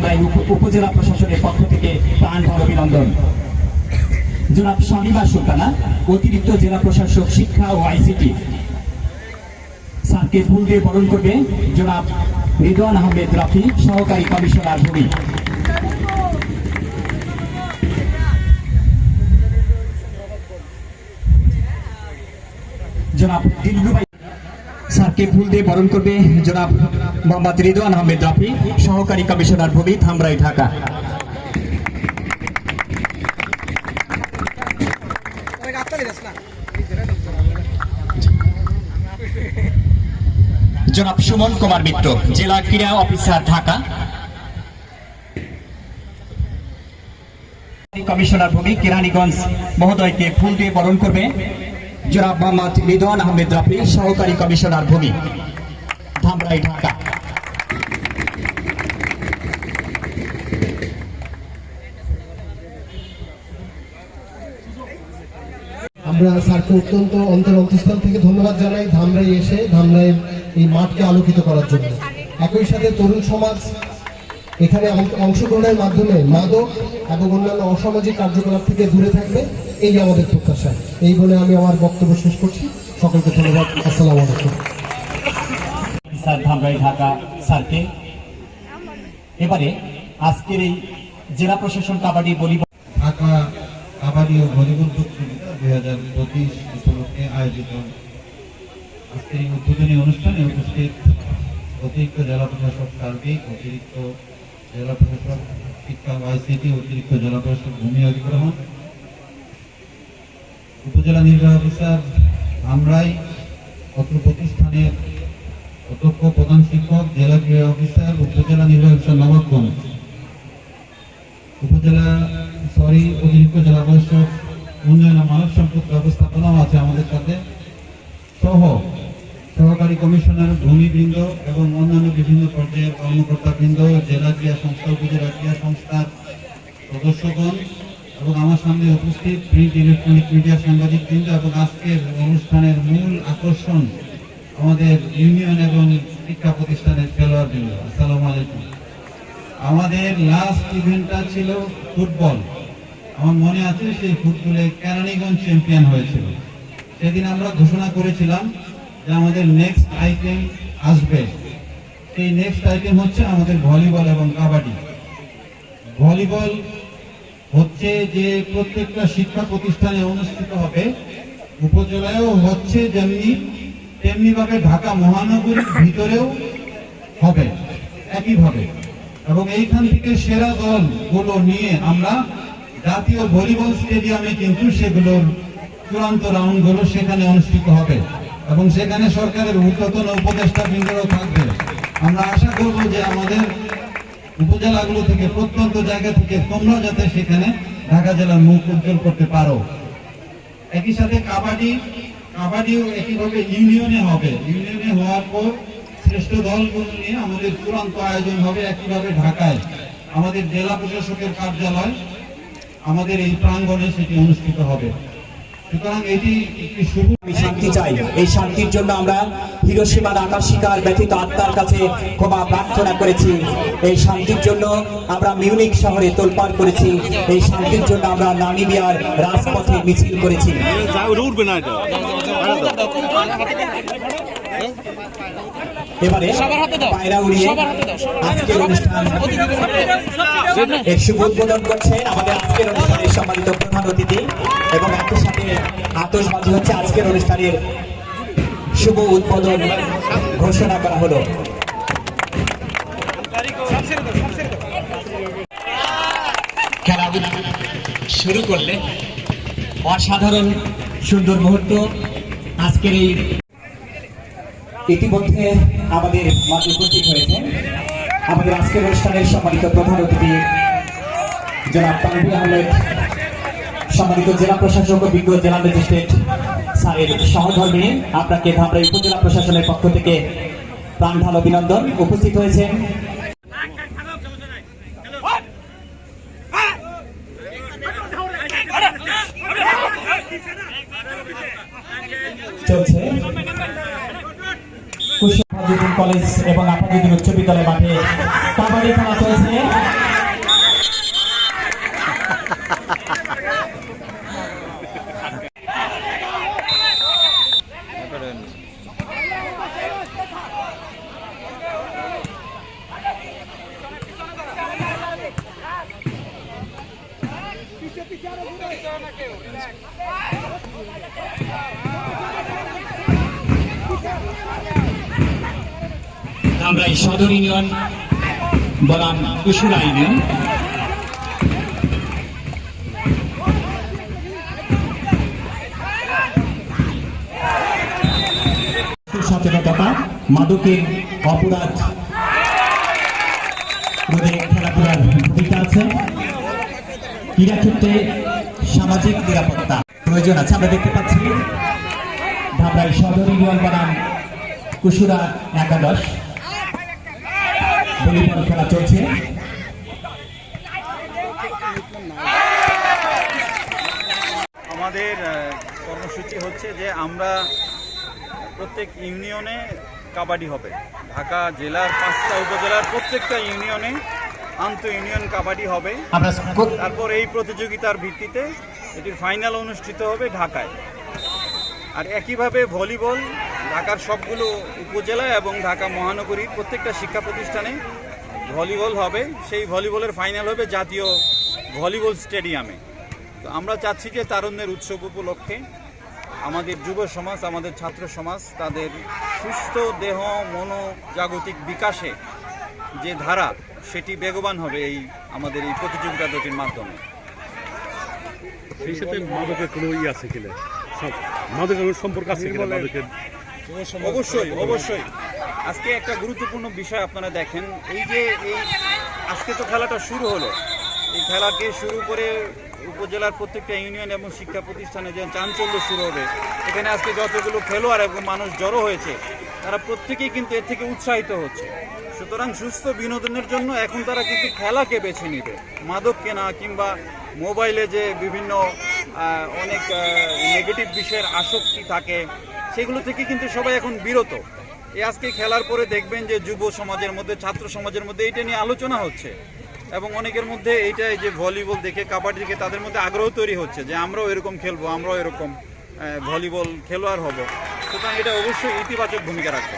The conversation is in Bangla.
ধামরাই উপজেলা প্রশাসনের পক্ষ থেকে প্রাণঢাল অভিনন্দন। জনাব শামিমা সুলতানা, অতিরিক্ত জেলা প্রশাসক শিক্ষা ও আইসিটি, স্যারকে ফুল দিয়ে বরণ করবে জনাব রিদওয়ান আহমেদ রাফি, সহকারী কমিশনার ভূমি। জনাব দিলরুবাই স্যারকে ফুল দিয়ে বরণ করবে জনাব মোহাম্মদ রিদওয়ান আহমেদ রাফি, সহকারী কমিশনার ভূমি, ধামরাই, ঢাকা। জনাব সুমন কুমার মিত্র, জেলা ক্রীড়া অফিসার, ঢাকা। কমিশনার ভূমি কেরানীগঞ্জ মহোদয়কে ফুল দিয়ে বরণ করবে জনাব মোহাম্মদ রিদওয়ান আহমেদ রাফি, সহকারী কমিশনার ভূমি, ধামরাই, ঢাকা। আমরা স্যারকে অত্যন্ত অন্তঃস্থল থেকে ধন্যবাদ জানাই ধামরাই এসে ধামরাই এই মাঠকে আলোকিত করার জন্য। একই সাথে তরুণ সমাজ এখানে অংশগ্রহণের মাধ্যমে মাদক এবং অন্যান্য অসামাজিক কার্যকলাপ থেকে দূরে থাকবে, এই আমাদের প্রত্যাশা। এই বলে আমি আমার বক্তব্য শেষ করছি। সকলকে ধন্যবাদ। আসসালামু আলাইকুম। স্যার ধামরাই, ঢাকা স্যারকে এবারে আজকের এই জেলা প্রশাসন কাবাডি ভলিবল ঢাকা কাবাডি ও ভলিবল প্রতিযোগিতা 2025 উপলক্ষে আয়োজিত আজকের এই উদ্বোধনী অনুষ্ঠানে উপস্থিত অতিরিক্ত জেলা প্রশাসক সার্বিক, অতিরিক্ত জেলা প্রশাসক শিক্ষা আইসিটি, অতিরিক্ত জেলা প্রশাসক ভূমি অধিগ্রহণ, উপজেলা নির্বাহী অফিসার ধামরাই, অত্র প্রতিষ্ঠানের অধ্যক্ষ, প্রধান শিক্ষক, জেলা ক্রীড়া অফিসার, উপজেলা নির্বাহী অফিসার নবাবগঞ্জ, অতিরিক্ত জেলা প্রশাসক উন্নয়ন মানব সম্পদ ব্যবস্থাপনাও আছে আমাদের সাথে, সহ সহকারী কমিশনার ভূমিবৃন্দ এবং অন্যান্য বিভিন্ন পর্যায়ের কর্মকর্তাবৃন্দ, জেলা ক্রীড়া সংস্থা, উপজেলা ক্রীড়া সংস্থার সদস্যগণ এবং আমার সামনে উপস্থিত প্রিন্ট ইলেকট্রনিক মিডিয়া সাংবাদিকবৃন্দ এবং আজকের অনুষ্ঠানের মূল আকর্ষণ আমাদের ইউনিয়ন এবং শিক্ষা প্রতিষ্ঠানের খেলোয়াড়বৃন্দ, আসসালামু আলাইকুম। আমাদের লাস্ট ইভেন্টটা ছিল ফুটবল। আমার মনে আছে সেই ফুটবলে কেরানীগঞ্জ চ্যাম্পিয়ন হয়েছিল। সেদিন আমরা ঘোষণা করেছিলাম যে আমাদের নেক্সট আইটেম আসবে। সেই নেক্সট আইটেম হচ্ছে আমাদের ভলিবল এবং কাবাডি। ভলিবল হচ্ছে যে প্রত্যেকটা শিক্ষা প্রতিষ্ঠানে অনুষ্ঠিত হবে, উপজেলায়ও হচ্ছে তেমনি ভাবে ঢাকা মহানগরীর ভিতরেও হবে একইভাবে, এবং এইখান থেকে সেরা দলগুলো নিয়ে আমরা জাতীয় ভলিবল স্টেডিয়ামে কিন্তু সেগুলোর চূড়ান্ত রাউন্ডগুলো সেখানে অনুষ্ঠিত হবে এবং সেখানে সরকারের ঊর্ধ্বতন উপদেষ্টা বৃন্দরাও থাকবে। আমরা আশা করব যে আমাদের উপজেলাগুলো থেকে, প্রত্যন্ত জায়গা থেকে তোমরা যাতে সেখানে ঢাকা জেলার মুখ উজ্জ্বল করতে পারো। একই সাথে কাবাডিও একইভাবে ইউনিয়নে হবে। ইউনিয়নে হওয়ার পর শ্রেষ্ঠ দলগুলো নিয়ে আমাদের চূড়ান্ত আয়োজন হবে একইভাবে ঢাকায় আমাদের জেলা প্রশাসকের কার্যালয়, আমাদের এই প্রাঙ্গণে সেটি অনুষ্ঠিত হবে। সুতরাং এটি একটি শুভ। আমি শান্তি চাই। এই শান্তির জন্য আমরা হিরোশিমার আকাশিকার ব্যতীত আত্মার কাছে ক্ষমা প্রার্থনা করেছি। এই শান্তির জন্য আমরা মিউনিক শহরে তোলপাড় করেছি। এই শান্তির জন্য আমরা নামিবিয়ার রাজপথে মিছিল করেছি। এবারে পায়রা উড়িয়ে আজকের অনুষ্ঠান এর শুভ উদ্বোধন করছেন আমাদের আজকের অনুষ্ঠানের সম্মানিত প্রধান অতিথি, এবং একই সাথে আতশবাজি হচ্ছে আজকের অনুষ্ঠানের শুভ উদ্বোধন ঘোষণা করা হলো। খেলা শুরু করলে অসাধারণ সুন্দর মুহূর্ত আজকের এই ইতিমধ্যে আমাদের মাঝে উপস্থিত হয়েছেন আমাদের আজকের অনুষ্ঠানের সম্মানিত প্রধান অতিথি জনাব তানভীর আহমেদ, সম্মানিত জেলা প্রশাসক ও বিজ্ঞ জেলা ম্যাজিস্ট্রেট স্যারের সহধর্মী। আপনাকে ধামরাই উপজেলা প্রশাসনের পক্ষ থেকে প্রাণঢাল অভিনন্দন। উপস্থিত হয়েছেন চলছে কুশিয়ারা কলেজ এবং আপাতত উচ্চ বিদ্যালয় মাঠে কাবাডি খেলা চলছে। আমরা এই সদর ইউনিয়ন বনাম কুশিয়ারা ইউনিয়ন সচেতনতা, মাদকের অপরাধ রোধে খেলাধুলার ভূমিকা আছে, ক্রীড়া ক্ষেত্রে সামাজিক নিরাপত্তা প্রয়োজন আছে। আমরা দেখতে পাচ্ছি ধামরাই সদর ইউনিয়ন বনাম কুশিয়ারা একাদশ ভলিবল খেলা চলছে। আমাদের কর্মসূচি হচ্ছে যে আমরা প্রত্যেক ইউনিয়নে কাবাডি হবে। ঢাকা জেলার 5টা উপজেলার প্রত্যেকটা ইউনিয়নে আন্তঃ ইউনিয়ন কাবাডি হবে। আমরা তারপর এই প্রতিযোগিতার ভিত্তিতে এটির ফাইনাল অনুষ্ঠিত হবে ঢাকায়। আর একইভাবে ভলিবল ঢাকার সবগুলো উপজেলা এবং ঢাকা মহানগরীর প্রত্যেকটা শিক্ষা প্রতিষ্ঠানে ভলিবল হবে। সেই ভলিবলের ফাইনাল হবে জাতীয় ভলিবল স্টেডিয়ামে। তো আমরা চাচ্ছি যে তারুণ্যের উৎসব উপলক্ষে আমাদের যুব সমাজ, আমাদের ছাত্র সমাজ তাদের সুস্থ দেহ মনোজাগতিক বিকাশে যে ধারা সেটি বেগবান হবে আমাদের এই প্রতিযোগিতা দুটির মাধ্যমে। সেই সাথে মাদকের কোনো আছে কিনা, মাদকের কোনো সম্পর্ক আছে কিনা? মাদকের অবশ্যই অবশ্যই। আজকে একটা গুরুত্বপূর্ণ বিষয় আপনারা দেখেন, এই আজকে তো খেলাটা শুরু হলো। এই খেলাকে শুরু করে উপজেলার প্রত্যেকটা ইউনিয়ন এবং শিক্ষা প্রতিষ্ঠানে যে চাঞ্চল্য শুরু হবে, এখানে আজকে যতগুলো খেলোয়াড় এবং মানুষ জড়ো হয়েছে তারা প্রত্যেকেই কিন্তু এর থেকে উৎসাহিত হচ্ছে। সুতরাং সুস্থ বিনোদনের জন্য এখন তারা কিন্তু খেলাকে বেছে নেবে, মাদককে না, কিংবা মোবাইলে যে বিভিন্ন অনেক নেগেটিভ বিষয়ের আসক্তি থাকে সেগুলো থেকে কিন্তু সবাই এখন বিরত। আজকে খেলার পরে দেখবেন যে যুব সমাজের মধ্যে, ছাত্র সমাজের মধ্যে এইটা নিয়ে আলোচনা হচ্ছে এবং অনেকের মধ্যে এইটাই যে ভলিবল দেখে, কাবাডি দেখে তাদের মধ্যে আগ্রহ তৈরি হচ্ছে যে আমরাও এরকম খেলবো, আমরাও এরকম ভলিবল খেলোয়াড় হব। সুতরাং এটা অবশ্যই ইতিবাচক ভূমিকা রাখবে।